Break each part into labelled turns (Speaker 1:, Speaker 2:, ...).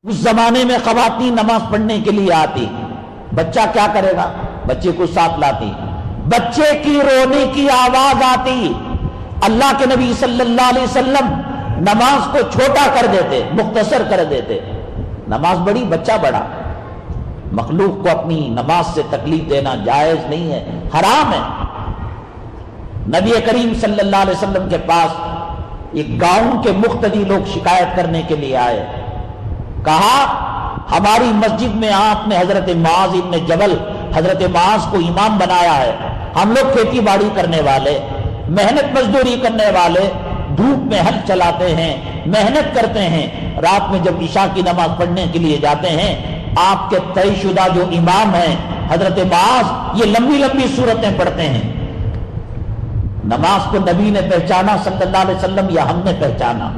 Speaker 1: اس زمانے میں خواتین نماز پڑھنے کے لیے آتی، بچہ کیا کرے گا؟ بچے کو ساتھ لاتی، بچے کی رونے کی آواز آتی، اللہ کے نبی صلی اللہ علیہ وسلم نماز کو چھوٹا کر دیتے، مختصر کر دیتے۔ نماز بڑی، بچہ بڑا، مخلوق کو اپنی نماز سے تکلیف دینا جائز نہیں ہے، حرام ہے۔ نبی کریم صلی اللہ علیہ وسلم کے پاس ایک گاؤں کے مقتدی لوگ شکایت کرنے کے لیے آئے، کہا ہماری مسجد میں آپ نے حضرت معاذ ابن جبل، حضرت معاذ کو امام بنایا ہے، ہم لوگ کھیتی باڑی کرنے والے، محنت مزدوری کرنے والے، دھوپ میں ہل چلاتے ہیں، محنت کرتے ہیں، رات میں جب عشاء کی نماز پڑھنے کے لیے جاتے ہیں، آپ کے طے شدہ جو امام ہیں حضرت معاذ یہ لمبی لمبی سورتیں پڑھتے ہیں۔ نماز کو نبی نے پہچانا صلی اللہ علیہ وسلم یا ہم نے پہچانا؟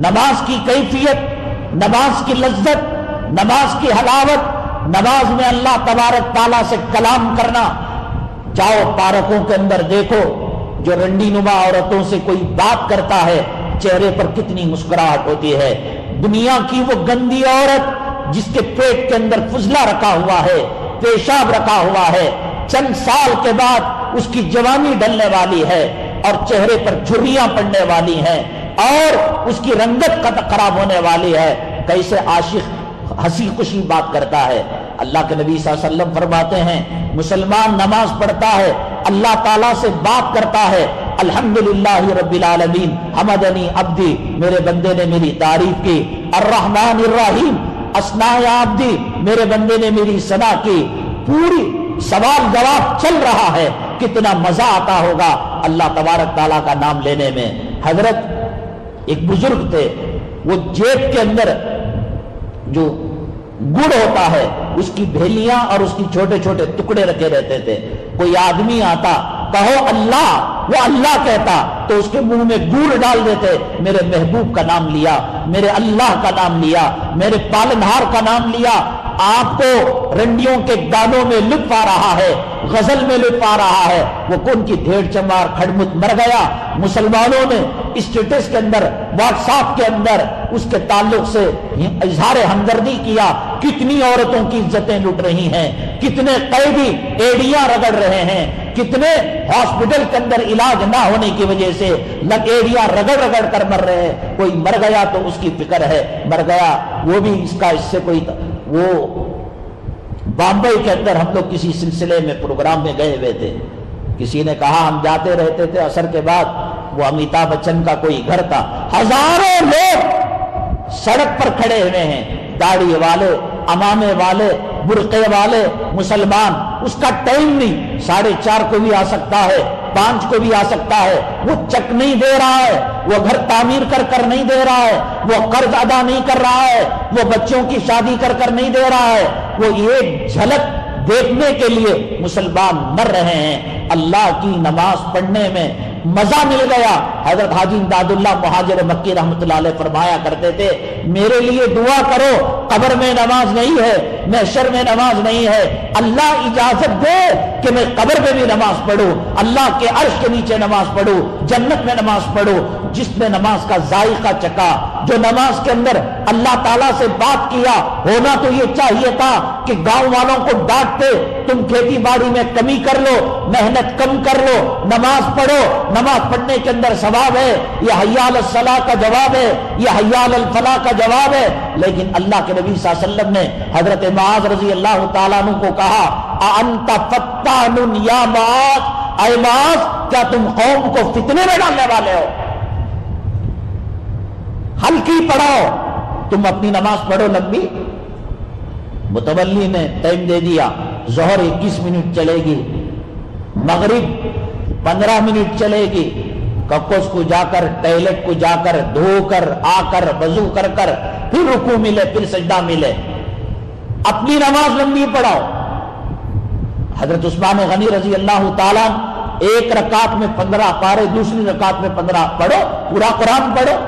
Speaker 1: نماز کی کیفیت، نماز کی لذت، نماز کی حلاوت، نماز میں اللہ تبارک تعالیٰ سے کلام کرنا۔ جاؤ پارکوں کے اندر دیکھو، جو رنڈی نما عورتوں سے کوئی بات کرتا ہے چہرے پر کتنی مسکراہٹ ہوتی ہے۔ دنیا کی وہ گندی عورت جس کے پیٹ کے اندر فضلہ رکھا ہوا ہے، پیشاب رکھا ہوا ہے، چند سال کے بعد اس کی جوانی ڈلنے والی ہے اور چہرے پر جھریاں پڑنے والی ہیں اور اس کی رنگت خراب ہونے والی ہے، کیسے عاشق ہنسی خوشی بات کرتا ہے۔ اللہ کے نبی صلی اللہ علیہ وسلم فرماتے ہیں مسلمان نماز پڑھتا ہے، اللہ تعالیٰ سے بات کرتا ہے، الحمدللہ رب العالمین حمدنی عبدی، میرے بندے نے میری تعریف کی، الرحمن الرحیم اثنا عبدی، میرے بندے نے میری ثنا کی، پوری سوال جواب چل رہا ہے۔ کتنا مزہ آتا ہوگا اللہ تبارک تعالیٰ کا نام لینے میں۔ حضرت ایک بزرگ تھے، وہ جیب کے اندر جو گڑ ہوتا ہے اس کی بھیلیاں اور اس کی چھوٹے چھوٹے ٹکڑے رکھے رہتے تھے۔ کوئی آدمی آتا، کہو اللہ، وہ اللہ کہتا تو اس کے منہ میں گڑ ڈال دیتے، میرے محبوب کا نام لیا، میرے اللہ کا نام لیا، میرے پالنہار کا نام لیا۔ آپ کو رنڈیوں کے گانوں میں لطف آ رہا ہے، غزل میں لطف آ رہا ہے، وہ کون کی دھیڑ چمار کھڑمت مر گیا۔ مسلمانوں نے اسٹیٹس کے اندر، واٹس ایپ کے اندر اس کے تعلق سے اظہار ہمدردی کیا۔ کتنی عورتوں کی عزتیں لٹ رہی ہیں، کتنے قیدی ایڑیاں رگڑ رہے ہیں، کتنے ہاسپٹل کے اندر علاج نہ ہونے کی وجہ سے ایڑیاں رگڑ رگڑ کر مر رہے ہیں۔ کوئی مر گیا تو اس کی فکر ہے، مر گیا وہ بھی اس کا، اس سے کوئی۔ وہ بامبئی کے اندر ہم لوگ کسی سلسلے میں پروگرام میں گئے ہوئے تھے، کسی نے کہا ہم جاتے رہتے تھے، عصر کے بعد وہ امیتابھ بچن کا کوئی گھر تھا، ہزاروں لوگ سڑک پر کھڑے ہوئے ہیں، داڑھی والے، امامے والے، برقعے والے مسلمان۔ اس کا ٹائم نہیں، 4:30 کو بھی آ سکتا ہے، 5 کو بھی آ سکتا ہے۔ وہ چک نہیں دے رہا ہے، وہ گھر تعمیر کر نہیں دے رہا ہے، وہ قرض ادا نہیں کر رہا ہے، وہ بچوں کی شادی کر نہیں دے رہا ہے۔ وہ ایک جھلک دیکھنے کے لیے مسلمان مر رہے ہیں۔ اللہ کی نماز پڑھنے میں مزہ مل گیا۔ حضرت حاجی امداد اللہ مہاجر مکی رحمۃ اللہ علیہ فرمایا کرتے تھے میرے لیے دعا کرو، قبر میں نماز نہیں ہے، محشر میں نماز نہیں ہے، اللہ اجازت دے کہ میں قبر میں بھی نماز پڑھوں، اللہ کے عرش کے نیچے نماز پڑھوں، جنت میں نماز پڑھوں۔ جس نے نماز کا ذائقہ چکا، جو نماز کے اندر اللہ تعالیٰ سے بات کیا، ہونا تو یہ چاہیے تھا کہ گاؤں والوں کو ڈانٹتے تم کھیتی باڑی میں کمی کر لو، محنت کم کر لو، نماز پڑھو، نماز پڑھنے کے اندر ثواب ہے، یہ حی علی الصلاۃ کا جواب ہے، یہ حی علی الفلاح کا جواب ہے۔ لیکن اللہ کے نبی صلی اللہ علیہ وسلم نے حضرت معاذ رضی اللہ تعالیٰ عنہ کو کہا اَأَنْتَ فَتَّانٌ یا معاذ، اے معاذ کیا تم قوم کو فتنے میں ڈالنے والے ہو؟ ہلکی پڑھاؤ، تم اپنی نماز پڑھو لمبی۔ متولی نے ٹائم دے دیا، ظہر 21 منٹ چلے گی، مغرب 15 منٹ چلے گی، ککوس کو جا کر، ٹوائلٹ کو جا کر، دھو کر آ کر، وضو کر پھر رکوع ملے، پھر سجدہ ملے، اپنی نماز لمبی پڑھاؤ۔ حضرت عثمان غنی رضی اللہ تعالیٰ ایک رکعت میں 15 پارے، دوسری رکعت میں 15 پڑھو، پورا قرآن پڑھو۔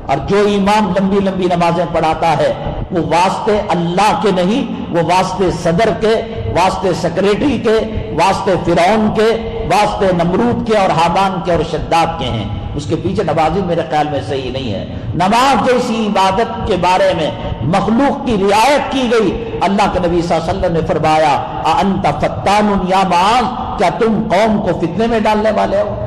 Speaker 1: اور جو امام لمبی لمبی نمازیں پڑھاتا ہے وہ واسطے اللہ کے نہیں، وہ واسطے صدر کے، واسطے سیکریٹری کے، واسطے فرعون کے، واسطے نمرود کے اور حامان کے اور شداد کے ہیں۔ اس کے پیچھے نمازی میرے خیال میں صحیح نہیں ہے۔ نماز جیسی عبادت کے بارے میں مخلوق کی رعایت کی گئی. اللہ کے نبی صلی اللہ علیہ وسلم نے فرمایا اَأَنْتَ فَتَّانٌ یا معاذ، کیا تم قوم کو فتنے میں ڈالنے والے ہو؟